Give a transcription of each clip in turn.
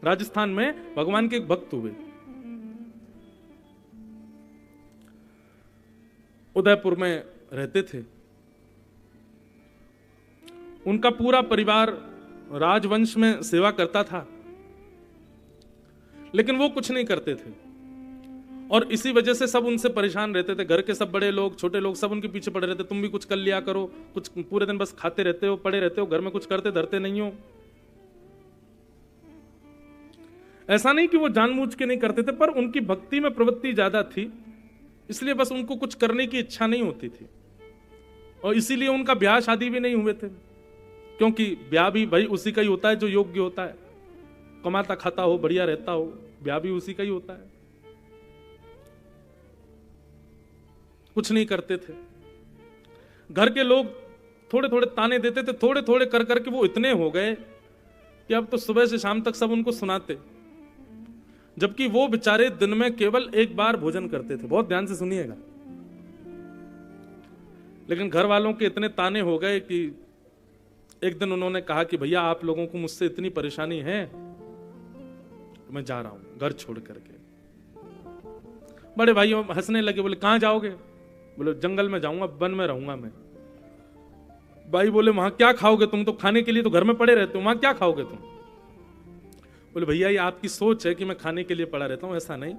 राजस्थान में भगवान के एक भक्त हुए। उदयपुर में रहते थे। उनका पूरा परिवार राजवंश में सेवा करता था, लेकिन वो कुछ नहीं करते थे और इसी वजह से सब उनसे परेशान रहते थे। घर के सब बड़े लोग छोटे लोग सब उनके पीछे पड़े रहते, तुम भी कुछ कर लिया करो, कुछ पूरे दिन बस खाते रहते हो, पड़े रहते हो, घर में कुछ करते धरते नहीं हो। ऐसा नहीं कि वो जानबूझ के नहीं करते थे, पर उनकी भक्ति में प्रवृत्ति ज्यादा थी, इसलिए बस उनको कुछ करने की इच्छा नहीं होती थी और इसीलिए उनका ब्याह शादी भी नहीं हुए थे, क्योंकि ब्याह भी भाई उसी का ही होता है जो योग्य होता है, कमाता खाता हो, बढ़िया रहता हो, ब्याह भी उसी का ही होता है। कुछ नहीं करते थे। घर के लोग थोड़े थोड़े ताने देते थे, थोड़े थोड़े कर करके वो इतने हो गए कि अब तो सुबह से शाम तक सब उनको सुनाते, जबकि वो बेचारे दिन में केवल एक बार भोजन करते थे। बहुत ध्यान से सुनिएगा। लेकिन घर वालों के इतने ताने हो गए कि एक दिन उन्होंने कहा कि भैया आप लोगों को मुझसे इतनी परेशानी है, मैं जा रहा हूं घर छोड़ करके। बड़े भाई हंसने लगे, बोले कहां जाओगे? बोले जंगल में जाऊंगा, वन में रहूंगा मैं। भाई बोले वहां क्या खाओगे तुम, तो खाने के लिए तो घर में पड़े रहते हो, वहां क्या खाओगे तुम? बोले भैया ये आपकी सोच है कि मैं खाने के लिए पड़ा रहता हूं, ऐसा नहीं,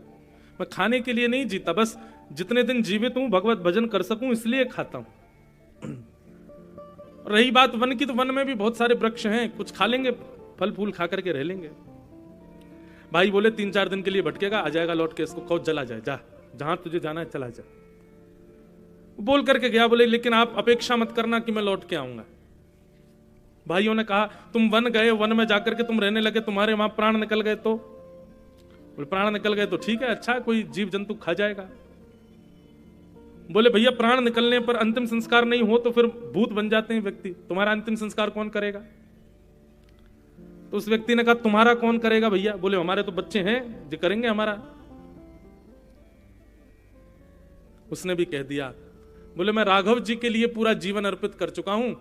मैं खाने के लिए नहीं जीता, बस जितने दिन जीवित हूं भगवत भजन कर सकूं इसलिए खाता हूं। रही बात वन की, तो वन में भी बहुत सारे वृक्ष हैं, कुछ खा लेंगे, फल फूल खा करके रह लेंगे। भाई बोले 3-4 दिन के लिए भटकेगा, आ जाएगा लौट के, इसको कहो चला जाए, जा जहां तुझे जाना है चला जा। बोल करके गया। बोले लेकिन आप अपेक्षा मत करना कि मैं लौट के आऊंगा। भाइयों ने कहा तुम वन गए, वन में जाकर के तुम रहने लगे, तुम्हारे वहां प्राण निकल गए तो? बोले प्राण निकल गए तो ठीक है, अच्छा कोई जीव जंतु खा जाएगा। बोले भैया प्राण निकलने पर अंतिम संस्कार नहीं हो तो फिर भूत बन जाते हैं व्यक्ति, तुम्हारा अंतिम संस्कार कौन करेगा? तो उस व्यक्ति ने कहा तुम्हारा कौन करेगा भैया? बोले हमारे तो बच्चे हैं जो करेंगे हमारा। उसने भी कह दिया, बोले मैं राघव जी के लिए पूरा जीवन अर्पित कर चुका हूं,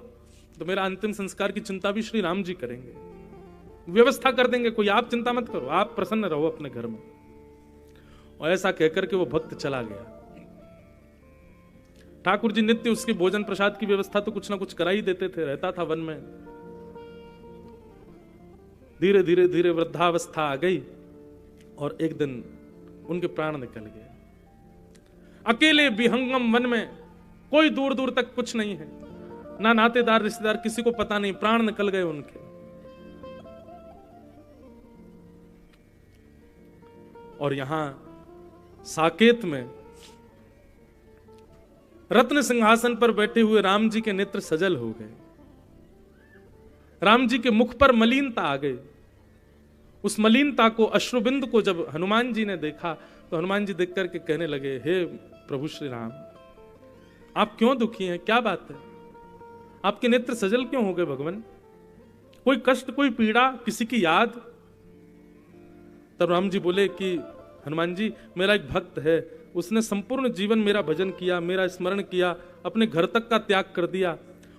तो मेरा अंतिम संस्कार की चिंता भी श्री राम जी करेंगे, व्यवस्था कर देंगे, कोई आप चिंता मत करो, आप प्रसन्न रहो अपने घर में। और ऐसा कहकर के वो भक्त चला गया। ठाकुर जी नित्य उसके भोजन प्रसाद की व्यवस्था तो कुछ ना कुछ करा ही देते थे, रहता था वन में। धीरे धीरे धीरे वृद्धावस्था आ गई और एक दिन उनके प्राण निकल गए। अकेले विहंगम वन में, कोई दूर दूर तक कुछ नहीं है, ना नातेदार रिश्तेदार, किसी को पता नहीं, प्राण निकल गए उनके। और यहां साकेत में रत्न सिंहासन पर बैठे हुए राम जी के नेत्र सजल हो गए, राम जी के मुख पर मलिनता आ गई। उस मलिनता को, अश्रुबिंद को जब हनुमान जी ने देखा तो हनुमान जी देख करके कहने लगे, हे प्रभु श्री राम, आप क्यों दुखी हैं, क्या बात है, आपके नेत्र सजल क्यों हो गए भगवान? कोई कष्ट, कोई पीड़ा, किसी की याद? तब राम जी बोले कि हनुमान जी मेरा एक भक्त है, उसने संपूर्ण जीवन मेरा भजन किया, मेरा स्मरण किया, अपने घर तक का त्याग कर दिया,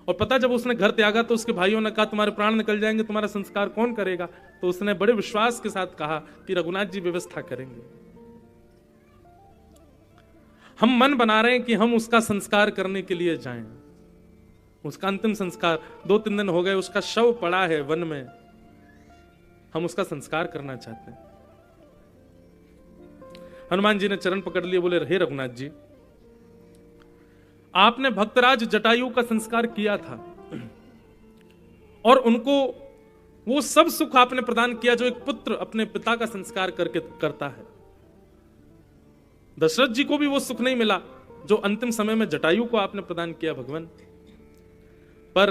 और पता जब उसने घर त्यागा तो उसके भाइयों ने कहा तुम्हारे प्राण निकल जाएंगे, तुम्हारा संस्कार कौन करेगा? तो उसने बड़े विश्वास के साथ कहा कि रघुनाथ जी व्यवस्था करेंगे। हम मन बना रहे हैं कि हम उसका संस्कार करने के लिए जाएं। उसका अंतिम संस्कार 2-3 दिन हो गए, उसका शव पड़ा है वन में, हम उसका संस्कार करना चाहते हैं। हनुमान जी ने चरण पकड़ लिए, बोले हे रघुनाथ जी, आपने भक्तराज जटायु का संस्कार किया था और उनको वो सब सुख आपने प्रदान किया जो एक पुत्र अपने पिता का संस्कार करके करता है। दशरथ जी को भी वो सुख नहीं मिला जो अंतिम समय में जटायु को आपने प्रदान किया भगवान। पर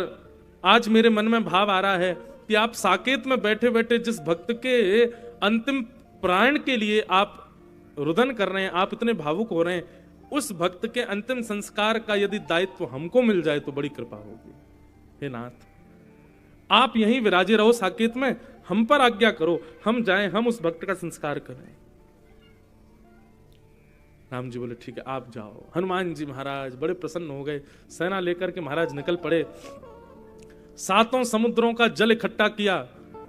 आज मेरे मन में भाव आ रहा है कि आप साकेत में बैठे बैठे जिस भक्त के अंतिम प्राण के लिए आप रुदन कर रहे हैं, आप इतने भावुक हो रहे हैं, उस भक्त के अंतिम संस्कार का यदि दायित्व हमको मिल जाए तो बड़ी कृपा होगी। हे नाथ, आप यहीं विराजे रहो साकेत में, हम पर आज्ञा करो, हम जाएं, हम उस भक्त का संस्कार करें। राम जी बोले ठीक है आप जाओ। हनुमान जी महाराज बड़े प्रसन्न हो गए, सेना लेकर के महाराज निकल पड़े, 7 समुद्रों का जल इकट्ठा किया,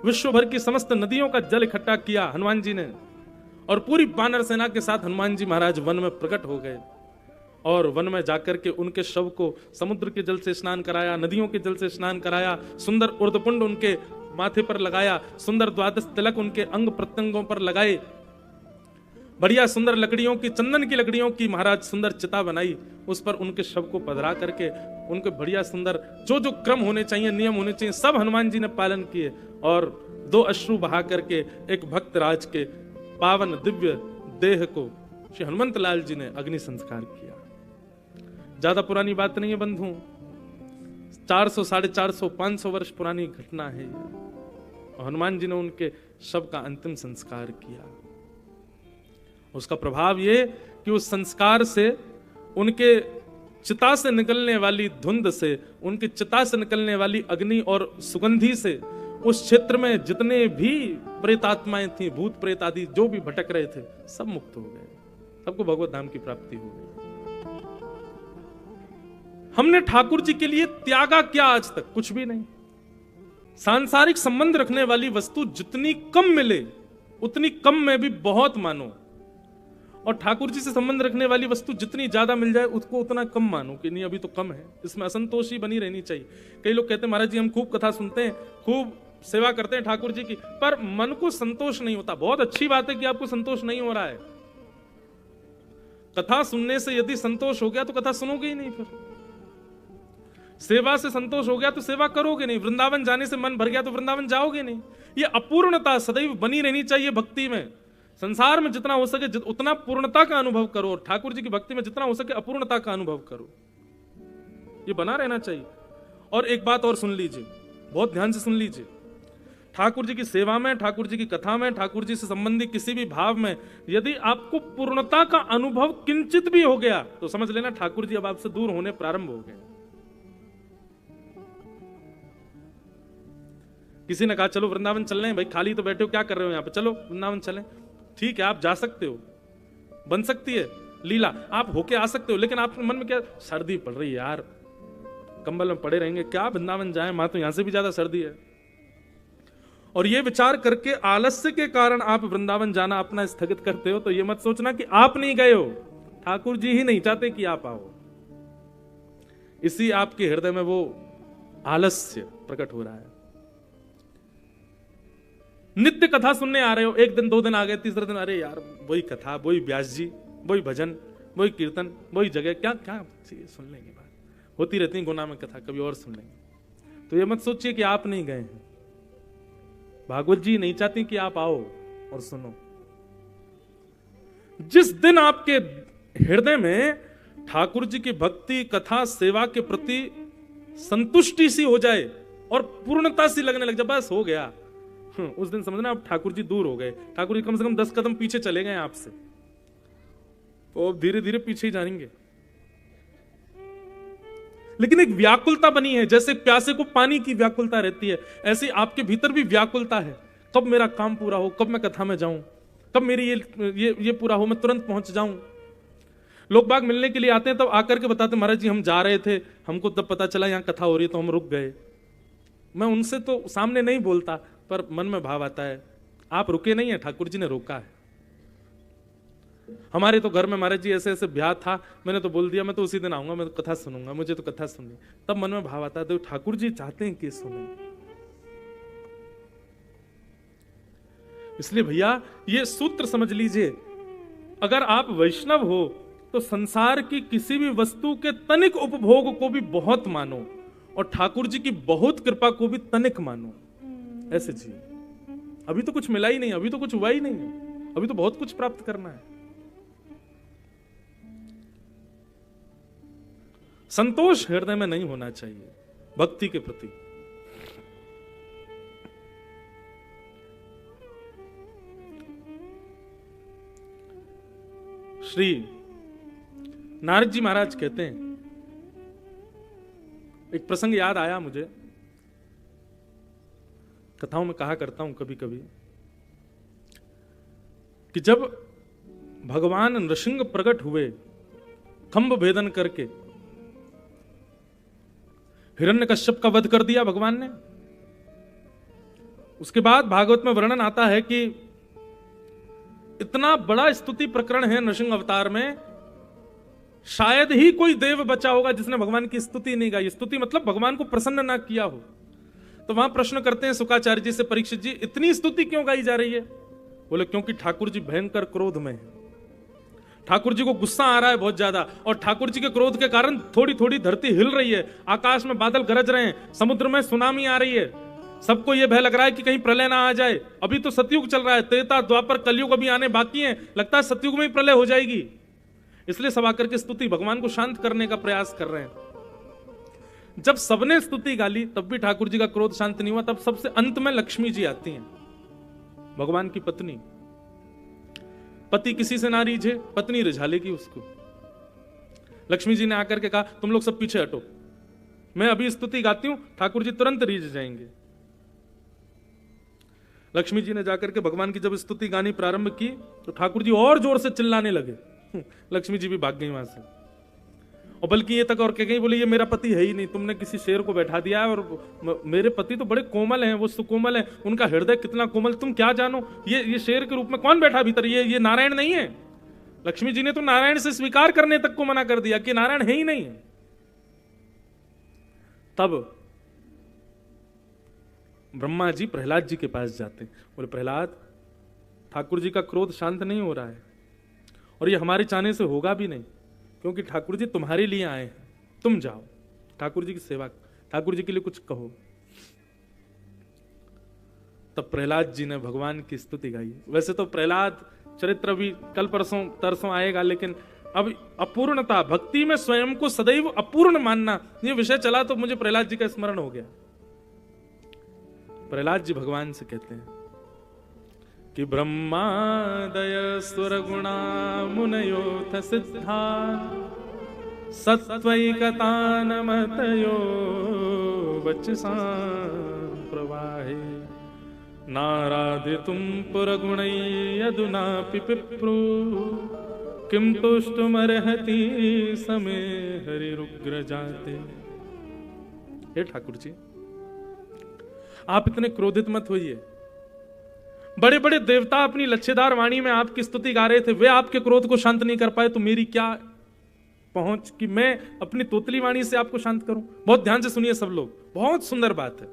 विश्व भर की समस्त नदियों का जल इकट्ठा किया हनुमान जी ने, और पूरी वानर सेना के साथ हनुमान जी महाराज वन में प्रकट हो गए, और वन में जाकर के उनके शव को समुद्र के जल से स्नान कराया, नदियों के जल से स्नान कराया, सुंदर उर्धपुंड उनके माथे पर लगाया, सुंदर द्वादश तिलक उनके अंग प्रत्यंगों पर लगाए, बढ़िया सुंदर लकड़ियों की, चंदन की लकड़ियों की महाराज सुंदर चिता बनाई, उस पर उनके शव को पधरा करके उनके बढ़िया सुंदर जो जो क्रम होने चाहिए, नियम होने चाहिए, सब हनुमान जी ने पालन किए, और 2 अश्रु बहा करके एक भक्त राज के पावन दिव्य देह को श्री हनुमंत लाल जी ने अग्नि संस्कार किया। ज्यादा पुरानी बात नहीं है बंधु, 400, 450, 500 वर्ष पुरानी घटना है। हनुमान जी ने उनके शव का अंतिम संस्कार किया। उसका प्रभाव ये कि उस संस्कार से, उनके चिता से निकलने वाली धुंध से, उनकी चिता से निकलने वाली अग्नि और सुगंधी से उस क्षेत्र में जितने भी प्रेतात्माएं थी, भूत प्रेत आदि जो भी भटक रहे थे, सब मुक्त हो गए, सबको भगवत धाम की प्राप्ति हो गई। हमने ठाकुर जी के लिए त्यागा क्या आज तक? कुछ भी नहीं। सांसारिक संबंध रखने वाली वस्तु जितनी कम मिले उतनी कम में भी बहुत मानो, और ठाकुर जी से संबंध रखने वाली वस्तु जितनी ज्यादा मिल जाए उसको उतना कम मानो कि नहीं अभी तो कम है, इसमें असंतोषी बनी रहनी चाहिए। कई लोग कहते हैं महाराज जी हम खूब कथा सुनते हैं, खूब सेवा करते हैं ठाकुर जी की, पर मन को संतोष नहीं होता। बहुत अच्छी बात है कि आपको संतोष नहीं हो रहा है। कथा सुनने से यदि संतोष हो गया तो कथा सुनोगे ही नहीं, फिर सेवा से संतोष हो गया तो सेवा करोगे नहीं, वृंदावन जाने से मन भर गया तो वृंदावन जाओगे नहीं। ये अपूर्णता सदैव बनी रहनी चाहिए भक्ति में। संसार में जितना हो सके उतना पूर्णता का अनुभव करो, और ठाकुर जी की भक्ति में जितना हो सके अपूर्णता का अनुभव करो, ये बना रहना चाहिए। और एक बात और सुन लीजिए, बहुत ध्यान से सुन लीजिए, ठाकुर जी की सेवा में, ठाकुर जी की कथा में, ठाकुर जी से संबंधित किसी भी भाव में यदि आपको पूर्णता का अनुभव किंचित भी हो गया तो समझ लेना ठाकुर जी अब आपसे दूर होने प्रारंभ हो गए। किसी ने कहा चलो वृंदावन चल रहे हैं, भाई खाली तो बैठे हो, क्या कर रहे हो यहाँ पे, चलो वृंदावन चलें। ठीक है, आप जा सकते हो, बन सकती है लीला, आप होके आ सकते हो, लेकिन आपके मन में क्या, सर्दी पड़ रही है यार, कंबल में पड़े रहेंगे, क्या वृंदावन जाएं, मां तो यहां से भी ज्यादा सर्दी है। और ये विचार करके आलस्य के कारण आप वृंदावन जाना अपना स्थगित करते हो, तो ये मत सोचना कि आप नहीं गए हो, ठाकुर जी ही नहीं चाहते कि आप आओ। इसी आपके हृदय में वो आलस्य प्रकट हो रहा है। नित्य कथा सुनने आ रहे हो, एक दिन 2 दिन आ गए, तीसरे दिन अरे यार वही कथा, वही व्यास जी, वही भजन, वही कीर्तन, वही जगह, क्या क्या सुन लेंगे, बात होती रहती है गुना में कथा, कभी और सुन लेंगे। तो ये मत सोचिए कि आप नहीं गए हैं, भागवत जी नहीं चाहती कि आप आओ और सुनो। जिस दिन आपके हृदय में ठाकुर जी की भक्ति, कथा, सेवा के प्रति संतुष्टि सी हो जाए और पूर्णता सी लगने लग जाए, बस हो गया, उस दिन समझना आप ठाकुर जी दूर हो गए। ठाकुर जी कम से कम 10 कदम पीछे चले गए आपसे, तो अब धीरे धीरे पीछे ही जाएंगे। लेकिन एक व्याकुलता बनी है, जैसे प्यासे को पानी की व्याकुलता रहती है, ऐसी आपके भीतर भी व्याकुलता है, कब मेरा काम पूरा हो, कब मैं कथा में जाऊं, कब मेरी ये पूरा हो, मैं तुरंत पहुंच जाऊं। लोग बाग मिलने के लिए आते हैं, तब आकर के बताते महाराज जी हम जा रहे थे, हमको तब पता चला यहां कथा हो रही है तो हम रुक गए। मैं उनसे तो सामने नहीं बोलता, पर मन में भाव आता है आप रुके नहीं है, ठाकुर जी ने रोका है। हमारे तो घर में महाराज जी ऐसे ऐसे ब्याह था, मैंने तो बोल दिया मैं तो उसी दिन आऊंगा, मैं तो कथा सुनूंगा, मुझे तो कथा सुननी। तब मन में भाव आता है तो ठाकुर जी चाहते हैं कि सुने। इसलिए भैया ये सूत्र समझ लीजिए, अगर आप वैष्णव हो तो संसार की किसी भी वस्तु के तनिक उपभोग को भी बहुत मानो, और ठाकुर जी की बहुत कृपा को भी तनिक मानो, ऐसे जी। अभी तो कुछ मिला ही नहीं, अभी तो कुछ हुआ ही नहीं है, अभी तो बहुत कुछ प्राप्त करना है। संतोष हृदय में नहीं होना चाहिए भक्ति के प्रति। श्री नारद जी महाराज कहते हैं, एक प्रसंग याद आया मुझे, कथाओं में कहा करता हूं कभी कभी, कि जब भगवान नृसिंह प्रकट हुए खंभ भेदन करके, हिरण्यकश्यप का वध कर दिया भगवान ने, उसके बाद भागवत में वर्णन आता है कि इतना बड़ा स्तुति प्रकरण है नृसिंह अवतार में, शायद ही कोई देव बचा होगा जिसने भगवान की स्तुति नहीं गाई। स्तुति मतलब भगवान को प्रसन्न ना किया हो। तो वहां प्रश्न करते हैं शुकाचार्य जी से, परीक्षित जी इतनी स्तुति क्यों गाई जा रही है? बोले क्योंकि ठाकुर जी भयंकर क्रोध में है, ठाकुर जी को गुस्सा आ रहा है बहुत ज्यादा, और ठाकुर जी के क्रोध के कारण थोड़ी थोड़ी धरती हिल रही है, आकाश में बादल गरज रहे हैं, समुद्र में सुनामी आ रही है, सबको यह भय लग रहा है कि कहीं प्रलय ना आ जाए। अभी तो सतयुग चल रहा है, त्रेता द्वापर कलयुग अभी आने बाकी है, लगता है सतयुग में ही प्रलय हो जाएगी। इसलिए सब आकर के स्तुति भगवान को शांत करने का प्रयास कर रहे हैं। जब सबने स्तुति गाली तब भी ठाकुर जी का क्रोध शांत नहीं हुआ। तब सबसे अंत में लक्ष्मी जी आती हैं, भगवान की पत्नी। पति किसी से ना रीझे, पत्नी रिझा लेगी उसको। लक्ष्मी जी ने आकर के कहा तुम लोग सब पीछे हटो, मैं अभी स्तुति गाती हूं, ठाकुर जी तुरंत रीझ जाएंगे। लक्ष्मी जी ने जाकर के भगवान की जब स्तुति गानी प्रारंभ की तो ठाकुर जी और जोर से चिल्लाने लगे। लक्ष्मी जी भी भाग गई वहां से, और बल्कि ये तक और कह गई, बोले ये मेरा पति है ही नहीं, तुमने किसी शेर को बैठा दिया है, और मेरे पति तो बड़े कोमल हैं, वो सुकोमल है, उनका हृदय कितना कोमल, तुम क्या जानो, ये शेर के रूप में कौन बैठा भीतर, ये नारायण नहीं है। लक्ष्मी जी ने तो नारायण से स्वीकार करने तक को मना कर दिया कि नारायण है ही नहीं है। तब ब्रह्मा जी प्रहलाद जी के पास जाते, बोले प्रहलाद ठाकुर जी का क्रोध शांत नहीं हो रहा है, और ये हमारे चाहने से होगा भी नहीं, क्योंकि ठाकुर जी तुम्हारे लिए आए हैं, तुम जाओ ठाकुर जी की सेवा, ठाकुर जी के लिए कुछ कहो। तब प्रहलाद जी ने भगवान की स्तुति गाई। वैसे तो प्रहलाद चरित्र भी कल परसों तरसों आएगा, लेकिन अब अपूर्णता, भक्ति में स्वयं को सदैव अपूर्ण मानना, ये विषय चला तो मुझे प्रहलाद जी का स्मरण हो गया। प्रहलाद जी भगवान से कहते हैं कि ब्रह्मादय सुर गुणा मुनयोथ सिद्धा सत्वैकतानमतयो वचसा प्रवाहे नाराधितुं पुरगुणै यदुनापि पिप्रू किं तुष्टुमर्हति समे हरिरुग्र जाते। हे ठाकुर जी, आप इतने क्रोधित मत होइए। बड़े बड़े देवता अपनी लच्छेदार वाणी में आपकी स्तुति गा रहे थे, वे आपके क्रोध को शांत नहीं कर पाए, तो मेरी क्या पहुंच कि मैं अपनी तोतली वाणी से आपको शांत करूं। बहुत ध्यान से सुनिए सब लोग, बहुत सुंदर बात है।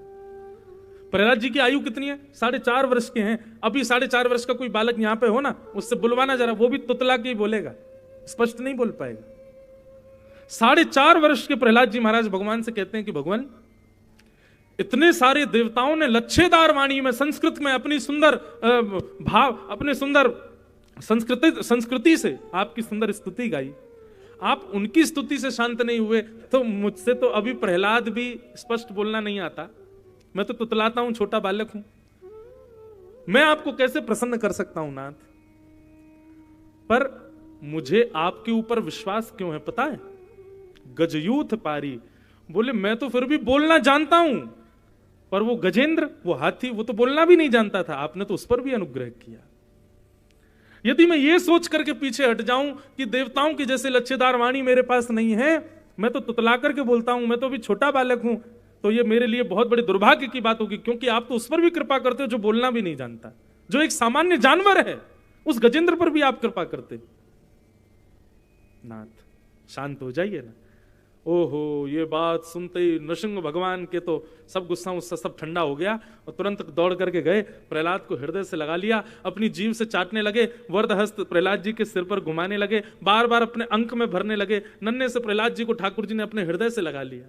प्रहलाद जी की आयु कितनी है? 4.5 वर्ष के हैं। अभी 4.5 वर्ष का कोई बालक यहां पे हो ना, उससे बुलवाना जरा, वो भी तुतला के ही बोलेगा, स्पष्ट नहीं बोल पाएगा। 4.5 वर्ष के प्रहलाद जी महाराज भगवान से कहते हैं कि भगवान इतने सारे देवताओं ने लच्छेदार वाणी में, संस्कृत में अपनी सुंदर भाव, अपने सुंदर संस्कृति से आपकी सुंदर स्तुति गाई, आप उनकी स्तुति से शांत नहीं हुए, तो मुझसे तो अभी प्रहलाद भी स्पष्ट बोलना नहीं आता, मैं तो तुतलाता हूं, छोटा बालक हूं, मैं आपको कैसे प्रसन्न कर सकता हूं नाथ। पर मुझे आपके ऊपर विश्वास क्यों है पता है? गजयूथ पारी, बोले मैं तो फिर भी बोलना जानता हूं, पर वो गजेंद्र, वो हाथी, वो तो बोलना भी नहीं जानता था, आपने तो उस पर भी अनुग्रह किया। यदि मैं ये सोच करके पीछे हट जाऊं कि देवताओं की जैसे लच्छेदार वाणी मेरे पास नहीं है, मैं तो तुतला करके बोलता हूं, मैं तो अभी छोटा बालक हूं, तो ये मेरे लिए बहुत बड़े दुर्भाग्य की बात होगी, क्योंकि आप तो उस पर भी कृपा करते हो जो बोलना भी नहीं जानता, जो एक सामान्य जानवर है, उस गजेंद्र पर भी आप कृपा करते। नाथ शांत हो जाइए ना। ओहो, ये बात सुनते ही नृसिंह भगवान के तो सब गुस्सा उससे सब ठंडा हो गया, और तुरंत दौड़ करके गए, प्रहलाद को हृदय से लगा लिया, अपनी जीभ से चाटने लगे, वर्धहस्त प्रहलाद जी के सिर पर घुमाने लगे, बार बार अपने अंक में भरने लगे। नन्हे से प्रहलाद जी को ठाकुर जी ने अपने हृदय से लगा लिया।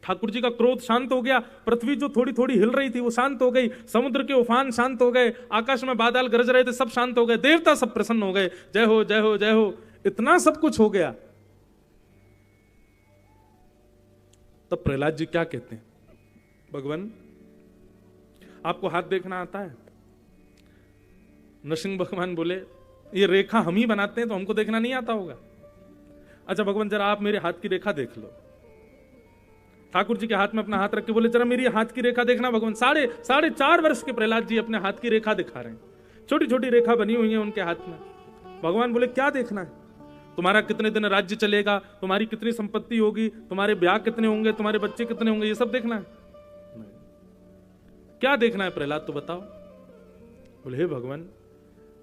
ठाकुर जी का क्रोध शांत हो गया, पृथ्वी जो थोड़ी थोड़ी हिल रही थी वो शांत हो गई, समुद्र के उफान शांत हो गए, आकाश में बादल गरज रहे थे सब शांत हो गए, देवता सब प्रसन्न हो गए, जय हो जय हो जय हो, इतना सब कुछ हो गया। तब प्रहलाद जी क्या कहते हैं? भगवान आपको हाथ देखना आता है? नरसिंह भगवान बोले ये रेखा हम ही बनाते हैं, तो हमको देखना नहीं आता होगा। अच्छा भगवान जरा आप मेरे हाथ की रेखा देख लो। ठाकुर जी के हाथ में अपना हाथ रख के बोले जरा मेरी हाथ की रेखा देखना। भगवान 4.5 वर्ष के प्रहलाद जी अपने हाथ की रेखा दिखा रहे हैं, छोटी छोटी रेखा बनी हुई है उनके हाथ में। भगवान बोले क्या देखना है? तुम्हारा कितने दिन राज्य चलेगा, तुम्हारी कितनी संपत्ति होगी, तुम्हारे ब्याह कितने होंगे, तुम्हारे बच्चे कितने होंगे, ये सब देखना है? क्या देखना है प्रहलाद, तो बताओ। बोले हे भगवान,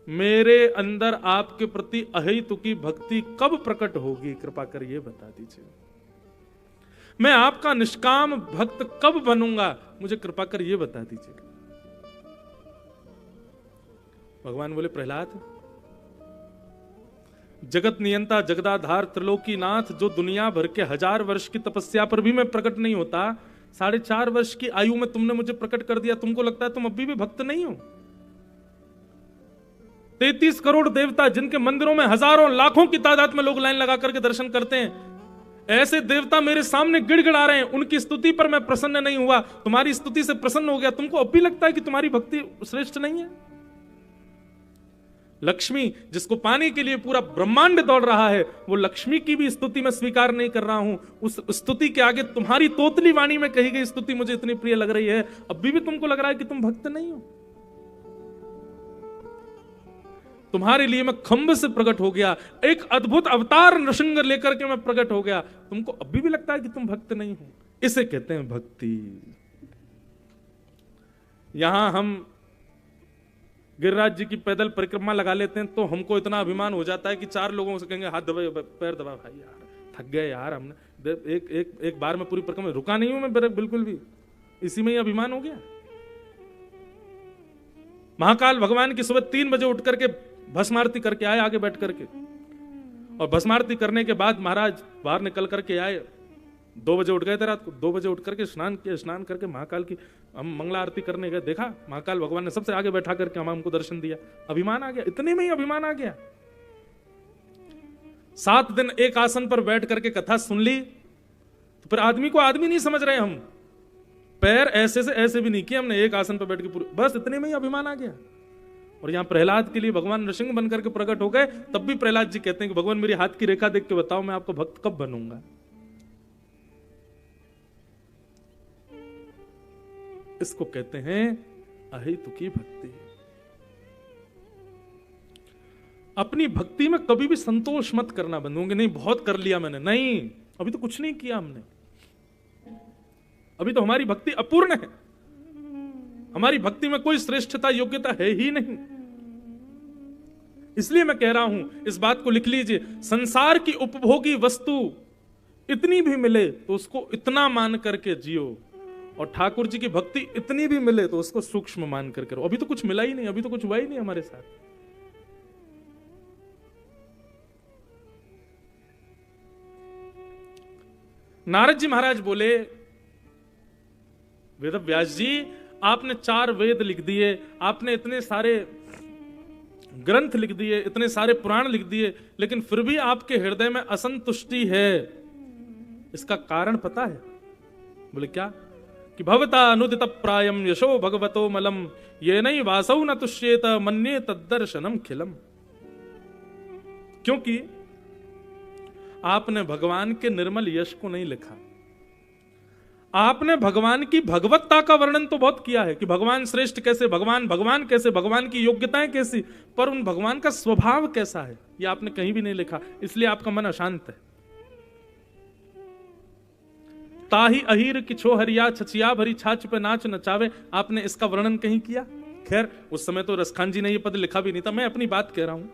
मेरे अंदर आपके प्रति अहेतुकी भक्ति कब प्रकट होगी, कृपा कर ये बता दीजिए। मैं आपका निष्काम भक्त कब बनूंगा, मुझे कृपा कर ये बता दीजिए। भगवान बोले प्रहलाद, जगत नियंता जगदाधार त्रिलोकीनाथ जो दुनिया भर के 1000 वर्ष की तपस्या पर भी मैं प्रकट नहीं होता, 4.5 वर्ष की आयु में तुमने मुझे प्रकट कर दिया, तुमको लगता है तुम अभी भी भक्त नहीं हो? 33 करोड़ देवता जिनके मंदिरों में हजारों लाखों की तादाद में लोग लाइन लगा करके दर्शन करते हैं, ऐसे देवता मेरे सामने गिड़गिड़ा रहे हैं, उनकी स्तुति पर मैं प्रसन्न नहीं हुआ, तुम्हारी स्तुति से प्रसन्न हो गया, तुमको अब भी लगता है कि तुम्हारी भक्ति श्रेष्ठ नहीं है? लक्ष्मी जिसको पाने के लिए पूरा ब्रह्मांड दौड़ रहा है, वो लक्ष्मी की भी स्तुति मैं स्वीकार नहीं कर रहा हूं, उस स्तुति के आगे तुम्हारी तोतली वाणी में कही गई स्तुति मुझे इतनी प्रिय लग रही है, अभी भी तुमको लग रहा है कि तुम भक्त नहीं हो? तुम्हारे लिए मैं खंभ से प्रकट हो गया, एक अद्भुत अवतार नृसिंह लेकर के मैं प्रकट हो गया, तुमको अभी भी लगता है कि तुम भक्त नहीं हो? इसे कहते हैं भक्ति। यहां हम गिरिराज जी की पैदल परिक्रमा लगा लेते हैं तो हमको इतना अभिमान हो जाता है कि 4 लोगों से कहेंगे हाथ दबाए, पैर दबा, भाई यार थक गए यार, हमने एक बार में पूरी परिक्रमा रुका नहीं हूं मैं बिल्कुल भी, इसी में ही अभिमान हो गया। महाकाल भगवान की सुबह 3 बजे उठ करके भस्म आरती करके आए आगे बैठ करके, और भस्म आरती करने के बाद महाराज बाहर निकल करके आए, 2 बजे उठ गए थे रात को, 2 बजे उठ करके स्नान किया, स्नान करके महाकाल की हम मंगला आरती करने गए, देखा महाकाल भगवान ने सबसे आगे बैठा करके हमको दर्शन दिया, अभिमान आ गया, इतने में ही अभिमान आ गया। 7 दिन एक आसन पर बैठ करके कथा सुन ली, तो फिर आदमी को आदमी नहीं समझ रहे हम, पैर ऐसे से ऐसे भी नहीं किए हमने, एक आसन पर बैठ के पूरे, बस इतने में ही अभिमान आ गया। और यहां प्रहलाद के लिए भगवान नृसिंह बनकर के प्रकट हो गए, तब भी प्रहलाद जी कहते हैं कि भगवान मेरी हाथ की रेखा देख के बताओ मैं आपको भक्त कब बनूंगा। इसको कहते हैं अहेतुकी भक्ति। अपनी भक्ति में कभी भी संतोष मत करना बंधुओं, नहीं बहुत कर लिया मैंने, नहीं, अभी तो कुछ नहीं किया हमने, अभी तो हमारी भक्ति अपूर्ण है, हमारी भक्ति में कोई श्रेष्ठता योग्यता है ही नहीं। इसलिए मैं कह रहा हूं, इस बात को लिख लीजिए, संसार की उपभोगी वस्तु इतनी भी मिले तो उसको इतना मान करके जियो, और ठाकुर जी की भक्ति इतनी भी मिले तो उसको सूक्ष्म मान कर करो। अभी तो कुछ मिला ही नहीं, अभी तो कुछ हुआ ही नहीं हमारे साथ। नारद जी महाराज बोले, वेदव्यास जी आपने 4 वेद लिख दिए, आपने इतने सारे ग्रंथ लिख दिए, इतने सारे पुराण लिख दिए, लेकिन फिर भी आपके हृदय में असंतुष्टि है, इसका कारण पता है? बोले क्या? कि भवता अनुदित प्रायम यशो भगवतो मलम ये नहीं वासौ न तुष्येत मन्ये तद्दर्शनम खिलम। क्योंकि आपने भगवान के निर्मल यश को नहीं लिखा, आपने भगवान की भगवत्ता का वर्णन तो बहुत किया है कि भगवान श्रेष्ठ कैसे, भगवान कैसे, भगवान की योग्यताएं कैसी, पर उन भगवान का स्वभाव कैसा है ये आपने कहीं भी नहीं लिखा, इसलिए आपका मन अशांत है। ताही अहीर की छोहरिया छछिया भरी छाछ पे नाच नचावे, आपने इसका वर्णन कहीं किया? खैर उस समय तो रसखान जी ने ये पद लिखा भी नहीं था, मैं अपनी बात कह रहा हूं।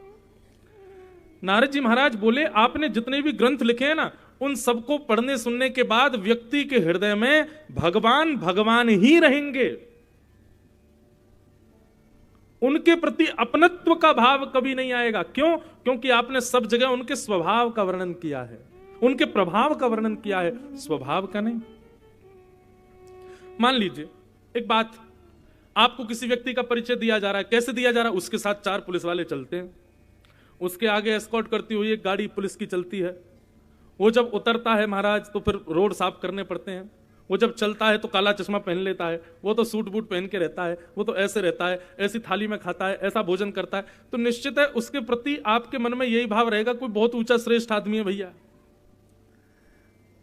नारद जी महाराज बोले आपने जितने भी ग्रंथ लिखे हैं ना, उन सबको पढ़ने सुनने के बाद व्यक्ति के हृदय में भगवान भगवान ही रहेंगे, उनके प्रति अपनत्व का भाव कभी नहीं आएगा। क्यों? क्योंकि आपने सब जगह उनके स्वभाव का वर्णन किया है, उनके प्रभाव का वर्णन किया है, स्वभाव का नहीं। मान लीजिए एक बात, आपको किसी व्यक्ति का परिचय दिया जा रहा है, कैसे दिया जा रहा है? उसके साथ 4 पुलिस वाले चलते हैं, उसके आगे एस्कॉर्ट करती हुई एक गाड़ी पुलिस की चलती है, वो जब उतरता है महाराज तो फिर रोड साफ करने पड़ते हैं, वो जब चलता है तो काला चश्मा पहन लेता है, वो तो सूट बूट पहन के रहता है, वो तो ऐसे रहता है, ऐसी थाली में खाता है, ऐसा भोजन करता है, तो निश्चित है उसके प्रति आपके मन में यही भाव रहेगा कोई बहुत ऊंचा श्रेष्ठ आदमी है भैया।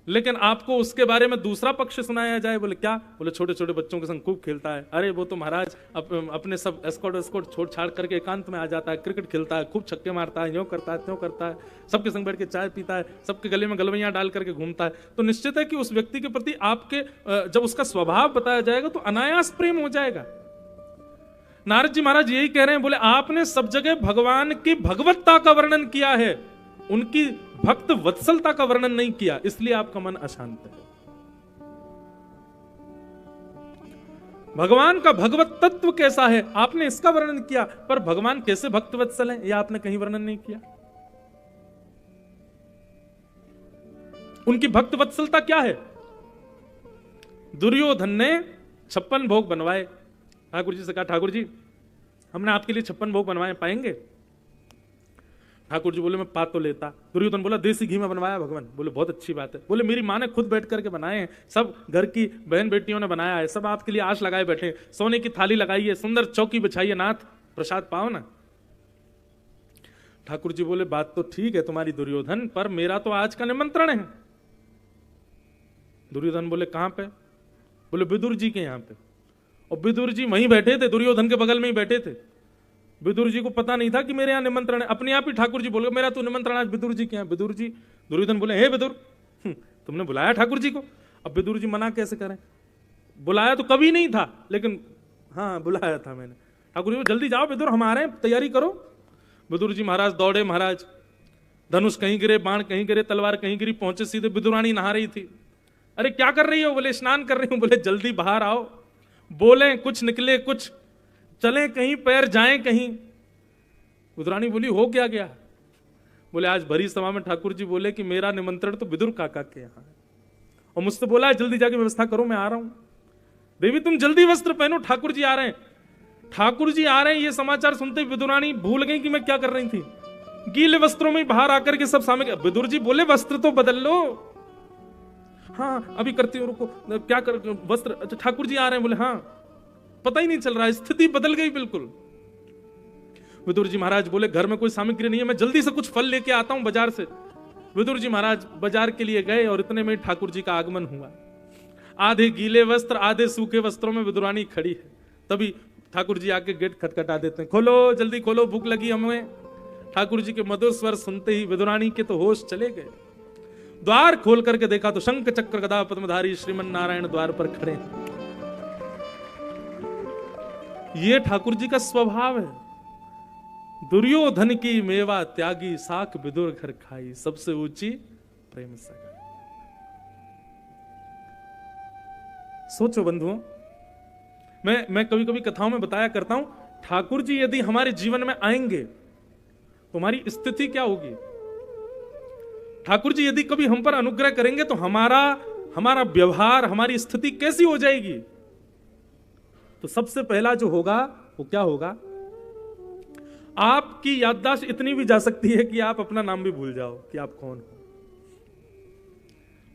लेकिन आपको उसके बारे में दूसरा पक्ष सुनाया जाए, बोले क्या, बोले छोटे छोटे बच्चों के संग खूब खेलता है, अरे वो तो महाराज अपने सब एस्कॉर्ट छोड़ छाड़ करके एकांत में आ जाता है, क्रिकेट खेलता है, खूब छक्के मारता है, यूं करता है त्यों करता है, सबके संग बैठ के चाय पीता है, सबके गले में गलवैयां डाल करके घूमता है। तो निश्चित है कि उस व्यक्ति के प्रति आपके जब उसका स्वभाव बताया जाएगा तो अनायास प्रेम हो जाएगा। नारद जी महाराज यही कह रहे हैं, बोले आपने सब जगह भगवान की भगवत्ता का वर्णन किया है, उनकी भक्त वत्सलता का वर्णन नहीं किया, इसलिए आपका मन अशांत है। भगवान का भगवत तत्व कैसा है आपने इसका वर्णन किया, पर भगवान कैसे भक्त वत्सल है यह आपने कहीं वर्णन नहीं किया। उनकी भक्त वत्सलता क्या है। दुर्योधन ने 56 भोग बनवाए, ठाकुर जी से कहा ठाकुर जी हमने आपके लिए 56 भोग बनवाए, पाएंगे। ठाकुर जी बोले मैं पा तो लेता। दुर्योधन बोला देसी घी में बनवाया भगवान, बोले बहुत अच्छी बात है। बोले मेरी माँ ने खुद बैठ करके बनाए हैं, सब घर की बहन बेटियों ने बनाया है, सब आपके लिए आश लगाए बैठे, सोने की थाली लगाई है, सुंदर चौकी बिछाई है, नाथ प्रसाद पाओ ना। ठाकुर जी बोले बात तो ठीक है तुम्हारी दुर्योधन, पर मेरा तो आज का निमंत्रण है। दुर्योधन बोले कहां पे। बोले विदुर जी के यहां पे। और विदुर जी वहीं बैठे थे, दुर्योधन के बगल में ही बैठे थे। विदुर जी को पता नहीं था कि मेरे यहाँ निमंत्रण है, अपने आप ही ठाकुर जी बोले मेरा तो निमंत्रण आज विदुर जी के यहाँ। विदुर जी, दुर्योधन बोले हे विदुर तुमने बुलाया ठाकुर जी को। अब विदुर जी मना कैसे करें, बुलाया तो कभी नहीं था, लेकिन हाँ बुलाया था मैंने। ठाकुर जी जल्दी जाओ विदुर हम आ रहे हैं, तैयारी करो। विदुर जी महाराज दौड़े, महाराज धनुष कहीं गिरे, बाण कहीं गिरे, तलवार कहीं गिरी, पहुंचे सीधे विदुरानी नहा रही थी। अरे क्या कर रही हो, बोले स्नान कर रही हूं। बोले जल्दी बाहर आओ, बोले कुछ निकले कुछ, चले कहीं पैर जाएं कहीं। विदुरानी बोली हो क्या गया। बोले आज भरी सभा में ठाकुर जी बोले कि मेरा निमंत्रण तो विदुर काका के यहाँ है, और मुझसे बोला है जल्दी जाके व्यवस्था करो, मैं आ रहा हूं। देवी तुम जल्दी वस्त्र पहनो, ठाकुर जी आ रहे हैं। ठाकुर जी आ रहे हैं ये समाचार सुनते विदुरानी भूल गई कि मैं क्या कर रही थी, गीले वस्त्रों में बाहर आकर के सब सामने। विदुर जी बोले वस्त्र तो बदल लो। हाँ अभी करती हूँ, रुको क्या कर वस्त्र। अच्छा ठाकुर जी आ रहे हैं। बोले हाँ, पता ही नहीं चल रहा है, स्थिति बदल गई बिल्कुल। विदुर जी महाराज बोले घर में कोई सामग्री नहीं है, मैं जल्दी से कुछ फल लेके आता हूं बाजार से। विदुर जी महाराज बाजार के लिए गए और इतने में ठाकुर जी का आगमन हुआ। आधे गीले वस्त्र आधे सूखे वस्त्रों में विदुरानी खड़ी है। तभी ठाकुर जी आके गेट खटखटा देते हैं, खोलो जल्दी खोलो, भूख लगी हमें। ठाकुर जी के मधुर स्वर सुनते ही विदुरानी के तो होश चले गए। द्वार खोल करके देखा तो शंख चक्र गदा पद्मधारी श्रीमन नारायण द्वार पर खड़े। ये ठाकुर जी का स्वभाव है। दुर्योधन की मेवा त्यागी, साख विदुर घर खाई, सबसे ऊंची प्रेम सगाई। सोचो बंधुओं, मैं कभी कभी कथाओं में बताया करता हूं, ठाकुर जी यदि हमारे जीवन में आएंगे तो हमारी स्थिति क्या होगी। ठाकुर जी यदि कभी हम पर अनुग्रह करेंगे तो हमारा व्यवहार, हमारी स्थिति कैसी हो जाएगी। तो सबसे पहला जो होगा वो क्या होगा, आपकी याददाश्त इतनी भी जा सकती है कि आप अपना नाम भी भूल जाओ कि आप कौन हो।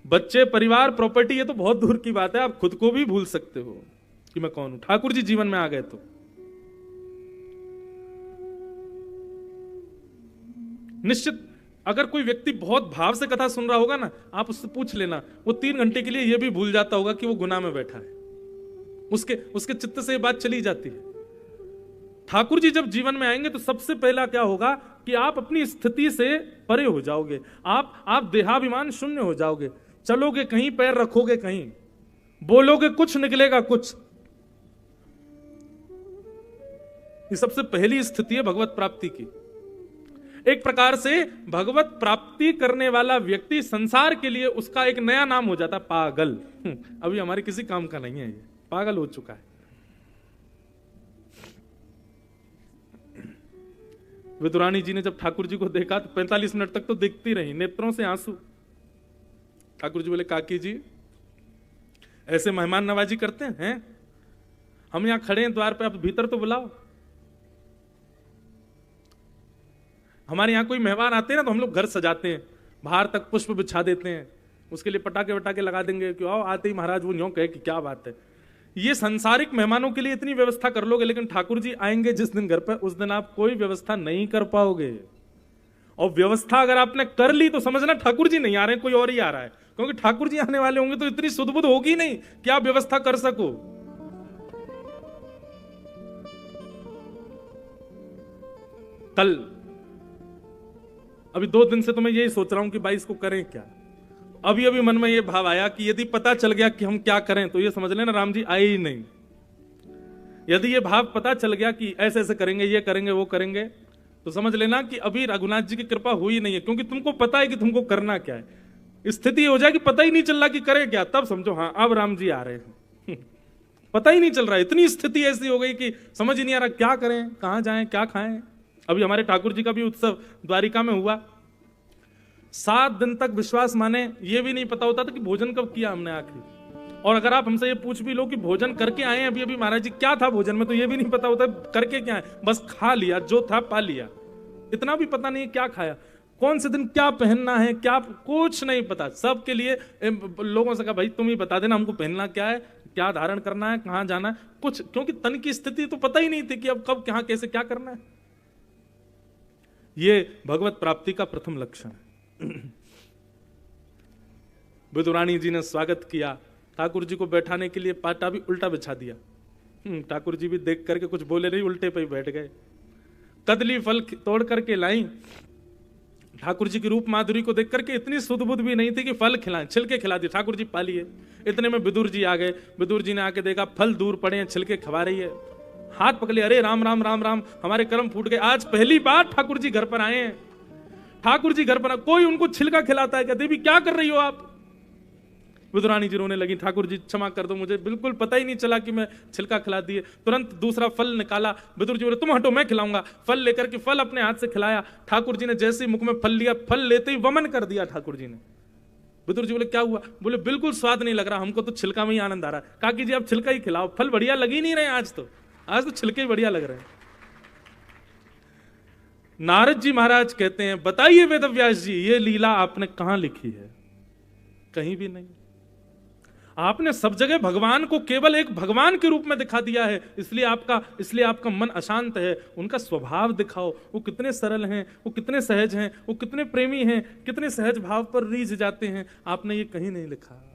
बच्चे, परिवार, प्रॉपर्टी, ये तो बहुत दूर की बात है, आप खुद को भी भूल सकते हो कि मैं कौन हूं। ठाकुर जी जीवन में आ गए तो निश्चित, अगर कोई व्यक्ति बहुत भाव से कथा सुन रहा होगा ना, आप उससे पूछ लेना, वो 3 घंटे के लिए यह भी भूल जाता होगा कि वो गुनाह में बैठा है। उसके चित्त से ये बात चली जाती है। ठाकुर जी जब जीवन में आएंगे तो सबसे पहला क्या होगा कि आप अपनी स्थिति से परे हो जाओगे, आप देहाभिमान शून्य हो जाओगे, चलोगे कहीं, पैर रखोगे कहीं, बोलोगे कुछ, निकलेगा कुछ। ये सबसे पहली स्थिति है भगवत प्राप्ति की। एक प्रकार से भगवत प्राप्ति करने वाला व्यक्ति संसार के लिए उसका एक नया नाम हो जाता है, पागल। अभी हमारे किसी काम का नहीं है, ये पागल हो चुका है। विदुरानी जी ने जब ठाकुर जी को देखा तो 45 मिनट तक तो देखती रही, नेत्रों से आंसू। ठाकुर जी बोले काकी जी ऐसे मेहमान नवाजी करते हैं, हम यहां खड़े हैं द्वार पे, आप भीतर तो बुलाओ। हमारे यहाँ कोई मेहमान आते हैं ना तो हम लोग घर सजाते हैं, बाहर तक पुष्प बिछा देते हैं, उसके लिए पटाखे वटाखे लगा देंगे कि आओ, आते ही महाराज वो यूं कहे कि क्या बात है। ये सांसारिक मेहमानों के लिए इतनी व्यवस्था कर लोगे, लेकिन ठाकुर जी आएंगे जिस दिन घर पर, उस दिन आप कोई व्यवस्था नहीं कर पाओगे। और व्यवस्था अगर आपने कर ली तो समझना ठाकुर जी नहीं आ रहे हैं, कोई और ही आ रहा है। क्योंकि ठाकुर जी आने वाले होंगे तो इतनी सुध-बुध होगी नहीं कि आप व्यवस्था कर सको। कल अभी 2 दिन से तो मैं यही सोच रहा हूं कि भाई इसको करें क्या। अभी अभी मन में ये भाव आया कि यदि पता चल गया कि हम क्या करें तो ये समझ लेना राम जी आए ही नहीं। यदि ये भाव पता चल गया कि ऐसे ऐसे करेंगे, ये करेंगे, वो करेंगे, तो समझ लेना कि अभी रघुनाथ जी की कृपा हुई नहीं है, क्योंकि तुमको पता है कि तुमको करना क्या है। स्थिति हो जाए कि पता ही नहीं चल रहा कि करे क्या, तब समझो हाँ अब राम जी आ रहे हैं। पता ही नहीं चल रहा, इतनी स्थिति ऐसी हो गई कि समझ ही नहीं आ रहा क्या करें, कहां जाएं, क्या खाएं। अभी हमारे ठाकुर जी का भी उत्सव द्वारिका में हुआ। 7 दिन तक विश्वास माने ये भी नहीं पता होता था कि भोजन कब किया हमने आखिरी। और अगर आप हमसे ये पूछ भी लो कि भोजन करके आए हैं अभी अभी महाराज जी क्या था भोजन में, तो ये भी नहीं पता होता करके क्या है, बस खा लिया, जो था पा लिया। इतना भी पता नहीं क्या खाया, कौन से दिन क्या पहनना है, क्या कुछ नहीं पता। सबके लिए लोगों से कहा भाई तुम ही बता देना हमको पहनना क्या है, क्या धारण करना है, कहां जाना है, कुछ, क्योंकि तन की स्थिति तो पता ही नहीं थी कि अब कब कहां कैसे क्या करना है। ये भगवत प्राप्ति का प्रथम लक्षण है। विदुरानी जी ने स्वागत किया, ठाकुर जी को बैठाने के लिए पाटा भी उल्टा बिछा दिया। ठाकुर जी भी देख करके कुछ बोले नहीं, उल्टे पे ही बैठ गए। कदली फल तोड़ करके लाई, ठाकुर जी की रूप माधुरी को देख करके इतनी सुध-बुध भी नहीं थी कि फल खिलाएं, छिलके खिला दिए। ठाकुर जी पा लिए। इतने में विदुर जी आ गए। विदुर जी ने आके देखा फल दूर पड़े हैं, छिलके खवा रही है। हाथ पकड़ लिया, अरे राम राम राम राम, हमारे कर्म फूट गए। आज पहली बार ठाकुर जी घर पर आए हैं। ठाकुर जी घर पर कोई उनको छिलका खिलाता है क्या? देवी क्या कर रही हो आप? विदुरानी जी रोने लगी, ठाकुर जी क्षमा कर दो, मुझे बिल्कुल पता ही नहीं चला कि मैं छिलका खिला दिए। तुरंत दूसरा फल निकाला। विदुर जी बोले तुम हटो मैं खिलाऊंगा। फल लेकर के फल अपने हाथ से खिलाया। ठाकुर जी ने जैसे ही मुख में फल लिया, फल लेते ही वमन कर दिया ठाकुर जी ने। विदुर जी बोले क्या हुआ? बोले बिल्कुल स्वाद नहीं लग रहा, हमको तो छिलका में ही आनंद आ रहा है। काकी जी आप छिलका ही खिलाओ, फल बढ़िया लग ही नहीं रहे आज तो छिलके ही बढ़िया लग रहे हैं। नारद जी महाराज कहते हैं बताइए वेदव्यास जी ये लीला आपने कहां लिखी है? कहीं भी नहीं। आपने सब जगह भगवान को केवल एक भगवान के रूप में दिखा दिया है, इसलिए आपका मन अशांत है। उनका स्वभाव दिखाओ, वो कितने सरल हैं, वो कितने सहज हैं, वो कितने प्रेमी हैं, कितने सहज भाव पर रीझ जाते हैं। आपने ये कहीं नहीं लिखा।